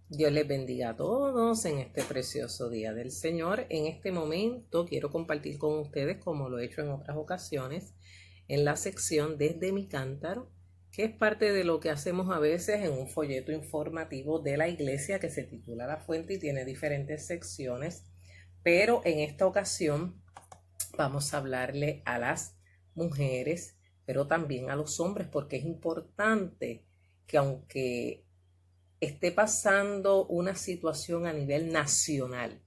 Dios les bendiga a todos en este precioso día del Señor. En este momento quiero compartir con ustedes, como lo he hecho en otras ocasiones, en la sección Desde mi cántaro, que es parte de lo que hacemos a veces en un folleto informativo de la iglesia que se titula La Fuente y tiene diferentes secciones. Pero en esta ocasión vamos a hablarle a las mujeres, pero también a los hombres, porque es importante que aunque esté pasando una situación a nivel nacional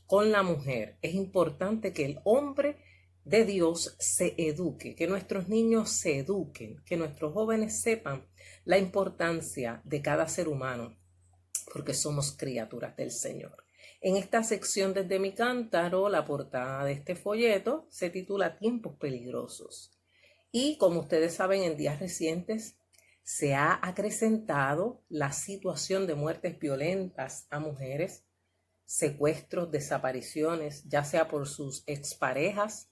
con la mujer, es importante que el hombre de Dios se eduque, que nuestros niños se eduquen, que nuestros jóvenes sepan la importancia de cada ser humano, porque somos criaturas del Señor. En esta sección Desde mi cántaro, la portada de este folleto se titula Tiempos peligrosos. Y como ustedes saben, en días recientes se ha acrecentado la situación de muertes violentas a mujeres, secuestros, desapariciones, ya sea por sus exparejas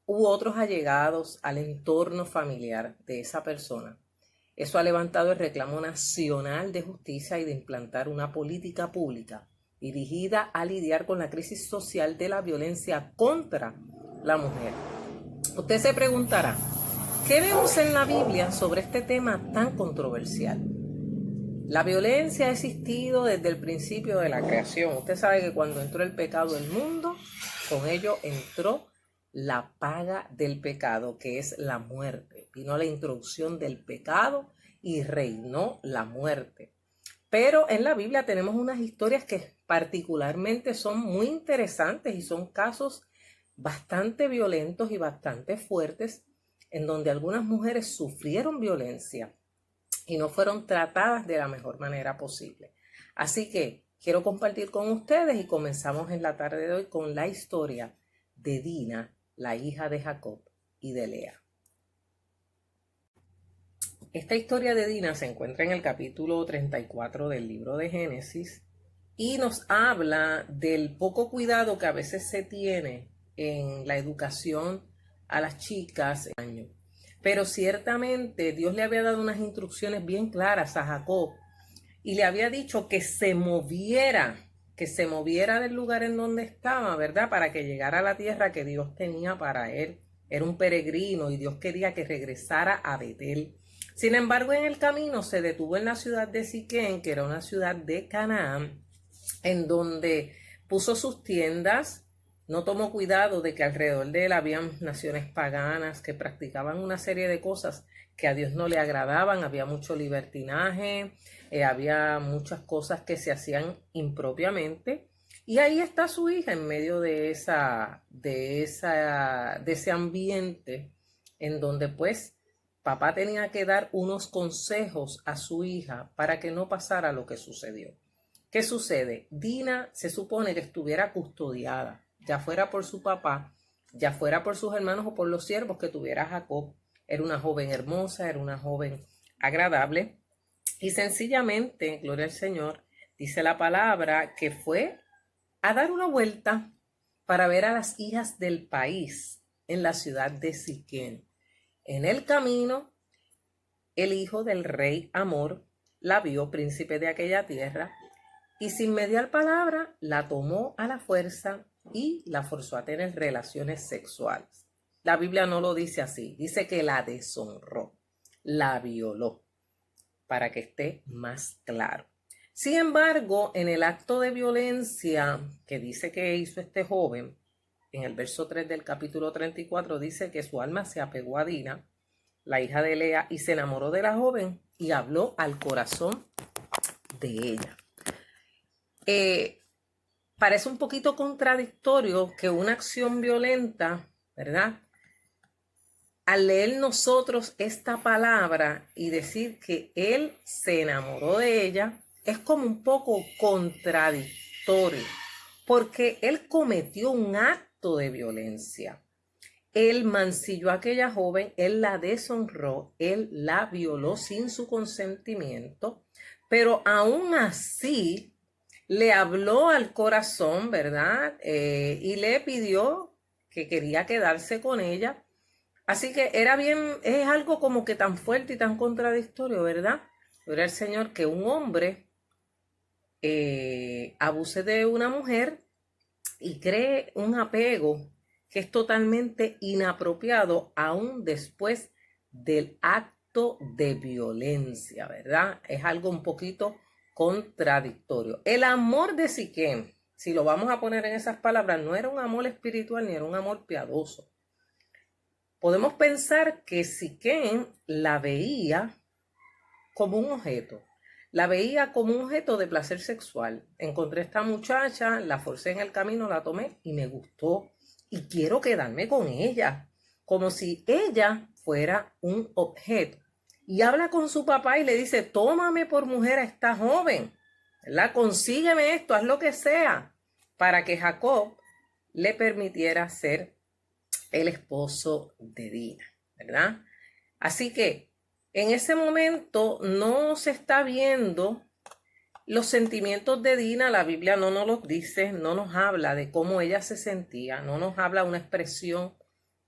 u otros allegados al entorno familiar de esa persona. Eso ha levantado el reclamo nacional de justicia y de implantar una política pública dirigida a lidiar con la crisis social de la violencia contra la mujer. Usted se preguntará, ¿qué vemos en la Biblia sobre este tema tan controversial? La violencia ha existido desde el principio de la creación. Usted sabe que cuando entró el pecado al mundo, con ello entró la paga del pecado, que es la muerte. Vino la introducción del pecado y reinó la muerte. Pero en la Biblia tenemos unas historias que particularmente son muy interesantes y son casos bastante violentos y bastante fuertes en donde algunas mujeres sufrieron violencia y no fueron tratadas de la mejor manera posible. Así que quiero compartir con ustedes y comenzamos en la tarde de hoy con la historia de Dina, la hija de Jacob y de Lea. Esta historia de Dina se encuentra en el capítulo 34 del libro de Génesis y nos habla del poco cuidado que a veces se tiene en la educación a las chicas. Pero ciertamente Dios le había dado unas instrucciones bien claras a Jacob y le había dicho que se moviera del lugar en donde estaba, ¿verdad? Para que llegara a la tierra que Dios tenía para él. Era un peregrino y Dios quería que regresara a Betel. Sin embargo, en el camino se detuvo en la ciudad de Siquén, que era una ciudad de Canaán, en donde puso sus tiendas. No tomó cuidado de que alrededor de él habían naciones paganas que practicaban una serie de cosas que a Dios no le agradaban. Había mucho libertinaje, había muchas cosas que se hacían impropiamente. Y ahí está su hija en medio de ese ambiente en donde pues papá tenía que dar unos consejos a su hija para que no pasara lo que sucedió. ¿Qué sucede? Dina se supone que estuviera custodiada, ya fuera por su papá, ya fuera por sus hermanos o por los siervos que tuviera Jacob. Era una joven hermosa, era una joven agradable y sencillamente, gloria al Señor, dice la palabra que fue a dar una vuelta para ver a las hijas del país en la ciudad de Siquén. En el camino, el hijo del rey Amor la vio, príncipe de aquella tierra, y sin mediar palabra la tomó a la fuerza y la forzó a tener relaciones sexuales. La Biblia no lo dice así, dice que la deshonró, la violó, para que esté más claro. Sin embargo, en el acto de violencia que dice que hizo este joven, en el verso 3 del capítulo 34 dice que su alma se apegó a Dina, la hija de Lea, y se enamoró de la joven y habló al corazón de ella. Parece un poquito contradictorio que una acción violenta, ¿verdad? Al leer nosotros esta palabra y decir que él se enamoró de ella, es como un poco contradictorio, porque él cometió un acto de violencia. Él mancilló a aquella joven, él la deshonró, él la violó sin su consentimiento, pero aún así le habló al corazón, ¿verdad? Y le pidió que quería quedarse con ella. Así que es algo como que tan fuerte y tan contradictorio, ¿verdad? Era el Señor que un hombre abuse de una mujer y cree un apego que es totalmente inapropiado aún después del acto de violencia, ¿verdad? Es algo un poquito contradictorio. El amor de Siquem, si lo vamos a poner en esas palabras, no era un amor espiritual ni era un amor piadoso. Podemos pensar que Siquem la veía como un objeto. La veía como un objeto de placer sexual. Encontré a esta muchacha, la forcé en el camino, la tomé y me gustó. Y quiero quedarme con ella, como si ella fuera un objeto. Y habla con su papá y le dice, tómame por mujer a esta joven, ¿verdad? Consígueme esto, haz lo que sea, para que Jacob le permitiera ser el esposo de Dina, ¿verdad? Así que en ese momento no se está viendo los sentimientos de Dina. La Biblia no nos los dice, no nos habla de cómo ella se sentía, no nos habla una expresión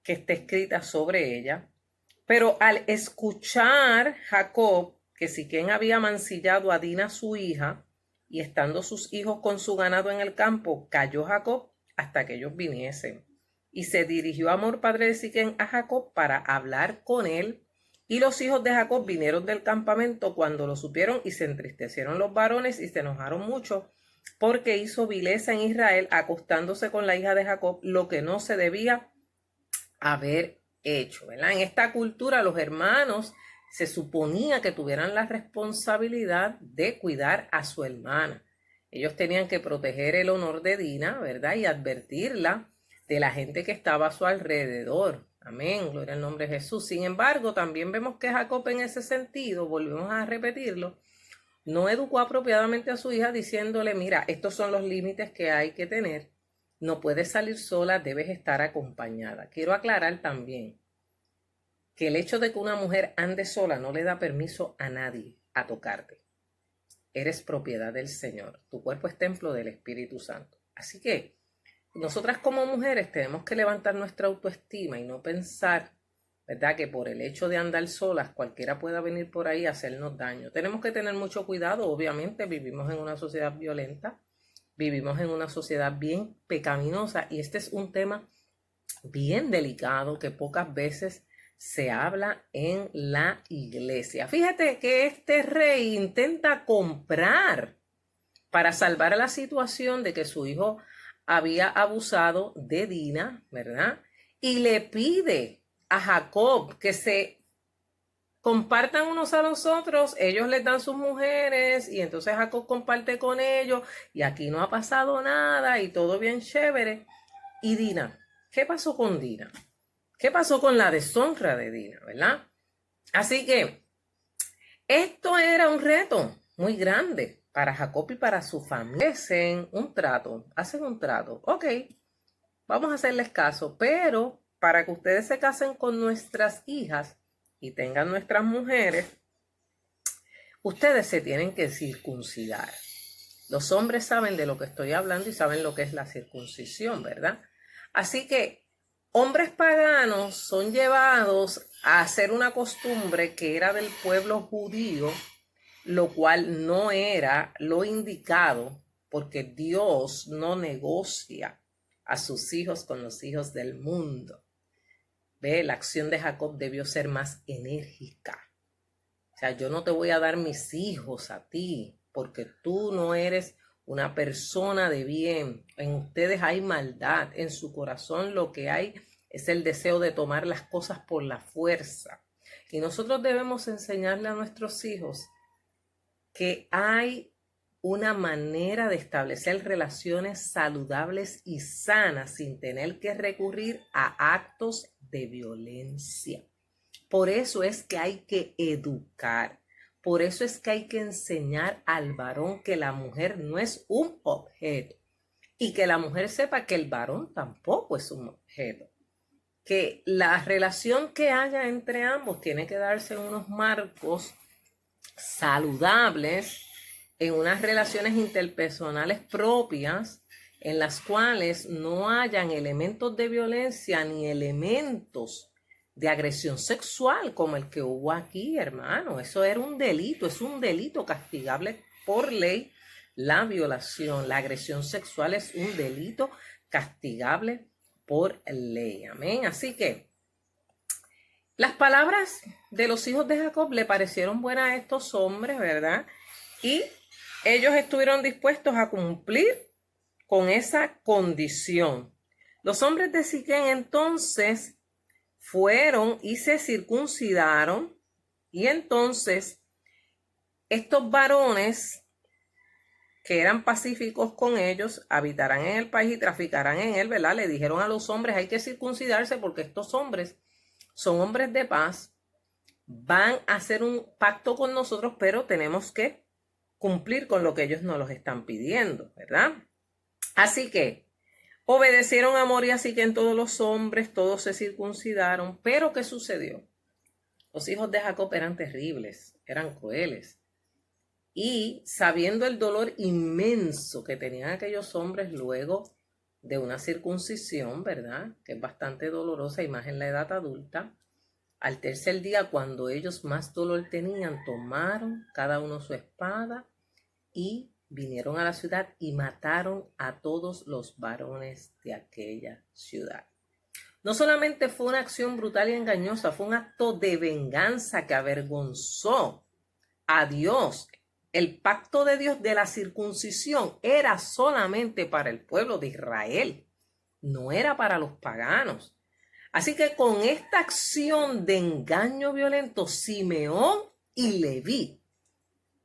que esté escrita sobre ella. Pero al escuchar Jacob que Siquem había mancillado a Dina su hija, y estando sus hijos con su ganado en el campo, cayó Jacob hasta que ellos viniesen. Y se dirigió Hamor, padre de Siquem, a Jacob para hablar con él. Y los hijos de Jacob vinieron del campamento cuando lo supieron, y se entristecieron los varones y se enojaron mucho, porque hizo vileza en Israel acostándose con la hija de Jacob, lo que no se debía haber hecho, ¿verdad? En esta cultura los hermanos se suponía que tuvieran la responsabilidad de cuidar a su hermana. Ellos tenían que proteger el honor de Dina, ¿verdad? Y advertirla de la gente que estaba a su alrededor. Amén, gloria al nombre de Jesús. Sin embargo, también vemos que Jacob en ese sentido, volvemos a repetirlo, no educó apropiadamente a su hija diciéndole, mira, estos son los límites que hay que tener. No puedes salir sola, debes estar acompañada. Quiero aclarar también que el hecho de que una mujer ande sola no le da permiso a nadie a tocarte. Eres propiedad del Señor. Tu cuerpo es templo del Espíritu Santo. Así que nosotras como mujeres tenemos que levantar nuestra autoestima y no pensar, ¿verdad?, que por el hecho de andar solas cualquiera pueda venir por ahí a hacernos daño. Tenemos que tener mucho cuidado. Obviamente vivimos en una sociedad violenta, vivimos en una sociedad bien pecaminosa, y este es un tema bien delicado que pocas veces se habla en la iglesia. Fíjate que este rey intenta comprar para salvar la situación de que su hijo había abusado de Dina, ¿verdad? Y le pide a Jacob que se compartan unos a los otros. Ellos les dan sus mujeres y entonces Jacob comparte con ellos y aquí no ha pasado nada y todo bien chévere. Y Dina, ¿qué pasó con Dina? ¿Qué pasó con la deshonra de Dina, verdad? Así que esto era un reto muy grande para Jacob y para su familia. Hacen un trato. Ok, vamos a hacerles caso, pero para que ustedes se casen con nuestras hijas y tengan nuestras mujeres, ustedes se tienen que circuncidar. Los hombres saben de lo que estoy hablando y saben lo que es la circuncisión, ¿verdad? Así que hombres paganos son llevados a hacer una costumbre que era del pueblo judío, lo cual no era lo indicado, porque Dios no negocia a sus hijos con los hijos del mundo. Ve, la acción de Jacob debió ser más enérgica. O sea, yo no te voy a dar mis hijos a ti, porque tú no eres una persona de bien. En ustedes hay maldad. En su corazón lo que hay es el deseo de tomar las cosas por la fuerza. Y nosotros debemos enseñarle a nuestros hijos que hay una manera de establecer relaciones saludables y sanas sin tener que recurrir a actos de violencia. Por eso es que hay que educar. Por eso es que hay que enseñar al varón que la mujer no es un objeto y que la mujer sepa que el varón tampoco es un objeto. Que la relación que haya entre ambos tiene que darse en unos marcos saludables, en unas relaciones interpersonales propias, en las cuales no hayan elementos de violencia ni elementos de agresión sexual como el que hubo aquí, hermano. Eso era un delito, es un delito castigable por ley. la violación, la agresión sexual es un delito castigable por ley. Amén. Así que las palabras de los hijos de Jacob le parecieron buenas a estos hombres, ¿verdad? Y ellos estuvieron dispuestos a cumplir con esa condición. Los hombres de Siquem entonces fueron y se circuncidaron, y entonces estos varones que eran pacíficos con ellos habitarán en el país y traficarán en él, ¿verdad? Le dijeron a los hombres, hay que circuncidarse porque estos hombres son hombres de paz, van a hacer un pacto con nosotros, pero tenemos que cumplir con lo que ellos nos los están pidiendo, ¿verdad? Así que obedecieron a Amor y a Siquem todos los hombres, todos se circuncidaron, pero ¿qué sucedió? Los hijos de Jacob eran terribles, eran crueles. Y sabiendo el dolor inmenso que tenían aquellos hombres luego de una circuncisión, ¿verdad? Que es bastante dolorosa y más en la edad adulta. Al tercer día, cuando ellos más dolor tenían, tomaron cada uno su espada y vinieron a la ciudad y mataron a todos los varones de aquella ciudad. No solamente fue una acción brutal y engañosa, fue un acto de venganza que avergonzó a Dios. El pacto de Dios de la circuncisión era solamente para el pueblo de Israel, no era para los paganos. Así que con esta acción de engaño violento, Simeón y Leví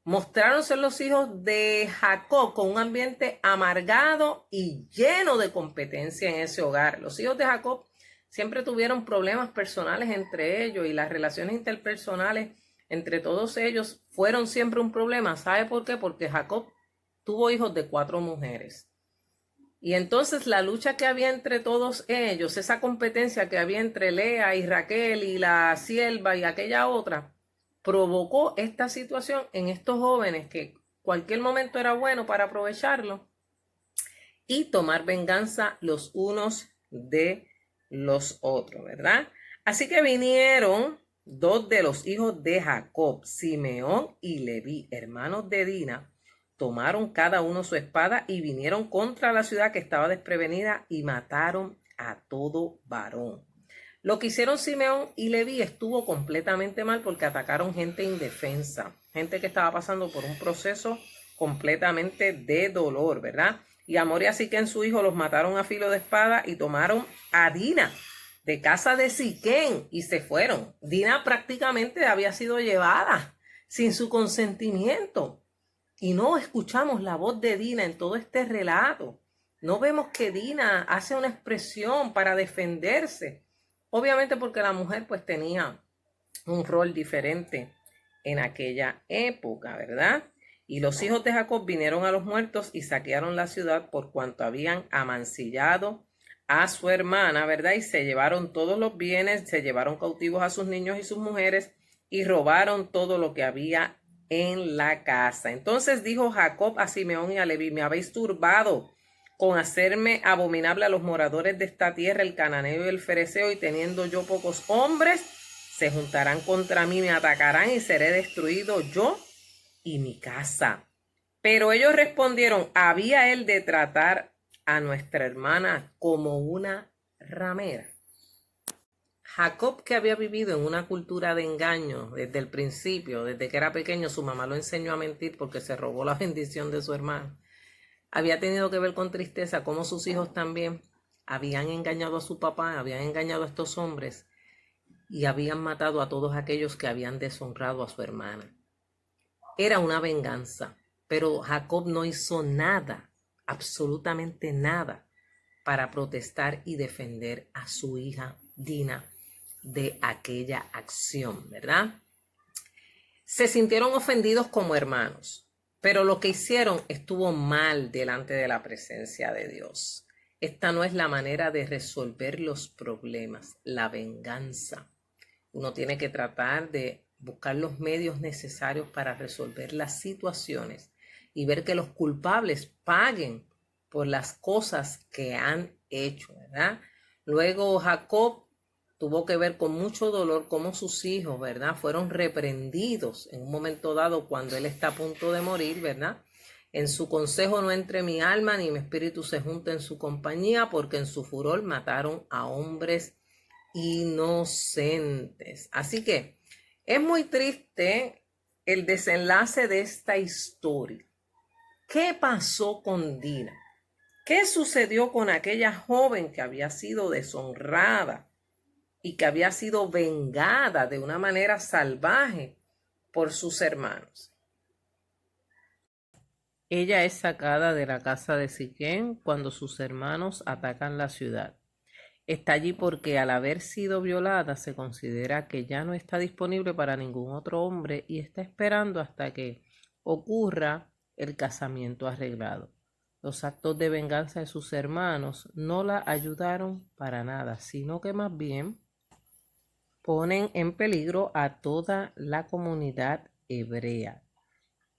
mostraron ser los hijos de Jacob con un ambiente amargado y lleno de competencia en ese hogar. Los hijos de Jacob siempre tuvieron problemas personales entre ellos y las relaciones interpersonales entre todos ellos fueron siempre un problema. ¿Sabe por qué? Porque Jacob tuvo hijos de 4 mujeres. Y entonces la lucha que había entre todos ellos, esa competencia que había entre Lea y Raquel y la sierva y aquella otra, provocó esta situación en estos jóvenes que cualquier momento era bueno para aprovecharlo y tomar venganza los unos de los otros, ¿verdad? Así que vinieron 2 de los hijos de Jacob, Simeón y Leví, hermanos de Dina, tomaron cada uno su espada y vinieron contra la ciudad que estaba desprevenida y mataron a todo varón. Lo que hicieron Simeón y Leví estuvo completamente mal porque atacaron gente indefensa, gente que estaba pasando por un proceso completamente de dolor, ¿verdad? Y Amor y a Siquem, su hijo, los mataron a filo de espada y tomaron a Dina de casa de Siquem y se fueron. Dina prácticamente había sido llevada sin su consentimiento. Y no escuchamos la voz de Dina en todo este relato. No vemos que Dina hace una expresión para defenderse. Obviamente porque la mujer pues tenía un rol diferente en aquella época, ¿verdad? Y los hijos de Jacob vinieron a los muertos y saquearon la ciudad por cuanto habían amancillado a su hermana, ¿verdad? Y se llevaron todos los bienes, se llevaron cautivos a sus niños y sus mujeres y robaron todo lo que había en la casa. Entonces dijo Jacob a Simeón y a Leví, me habéis turbado con hacerme abominable a los moradores de esta tierra, el cananeo y el fereceo, y teniendo yo pocos hombres, se juntarán contra mí, me atacarán y seré destruido yo y mi casa. Pero ellos respondieron, ¿había él de tratar a nuestra hermana como una ramera? Jacob, que había vivido en una cultura de engaño desde el principio, desde que era pequeño, su mamá lo enseñó a mentir porque se robó la bendición de su hermano. Había tenido que ver con tristeza cómo sus hijos también habían engañado a su papá, habían engañado a estos hombres y habían matado a todos aquellos que habían deshonrado a su hermana. Era una venganza, pero Jacob no hizo nada, absolutamente nada, para protestar y defender a su hija Dina de aquella acción, ¿verdad? Se sintieron ofendidos como hermanos. Pero lo que hicieron estuvo mal delante de la presencia de Dios. Esta no es la manera de resolver los problemas, la venganza. Uno tiene que tratar de buscar los medios necesarios para resolver las situaciones y ver que los culpables paguen por las cosas que han hecho, ¿verdad? Luego Jacob tuvo que ver con mucho dolor cómo sus hijos, ¿verdad? Fueron reprendidos en un momento dado cuando él está a punto de morir, ¿verdad? En su consejo no entre mi alma, ni mi espíritu se junte en su compañía, porque en su furor mataron a hombres inocentes. Así que es muy triste el desenlace de esta historia. ¿Qué pasó con Dina? ¿Qué sucedió con aquella joven que había sido deshonrada y que había sido vengada de una manera salvaje por sus hermanos? Ella es sacada de la casa de Siquén cuando sus hermanos atacan la ciudad. Está allí porque al haber sido violada se considera que ya no está disponible para ningún otro hombre y está esperando hasta que ocurra el casamiento arreglado. Los actos de venganza de sus hermanos no la ayudaron para nada, sino que más bien ponen en peligro a toda la comunidad hebrea.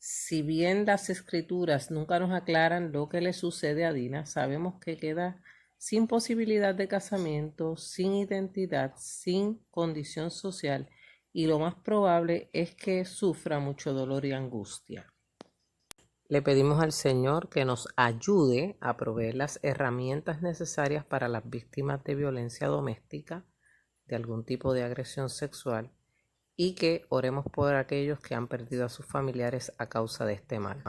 Si bien las escrituras nunca nos aclaran lo que le sucede a Dina, sabemos que queda sin posibilidad de casamiento, sin identidad, sin condición social y lo más probable es que sufra mucho dolor y angustia. Le pedimos al Señor que nos ayude a proveer las herramientas necesarias para las víctimas de violencia doméstica, de algún tipo de agresión sexual, y que oremos por aquellos que han perdido a sus familiares a causa de este mal.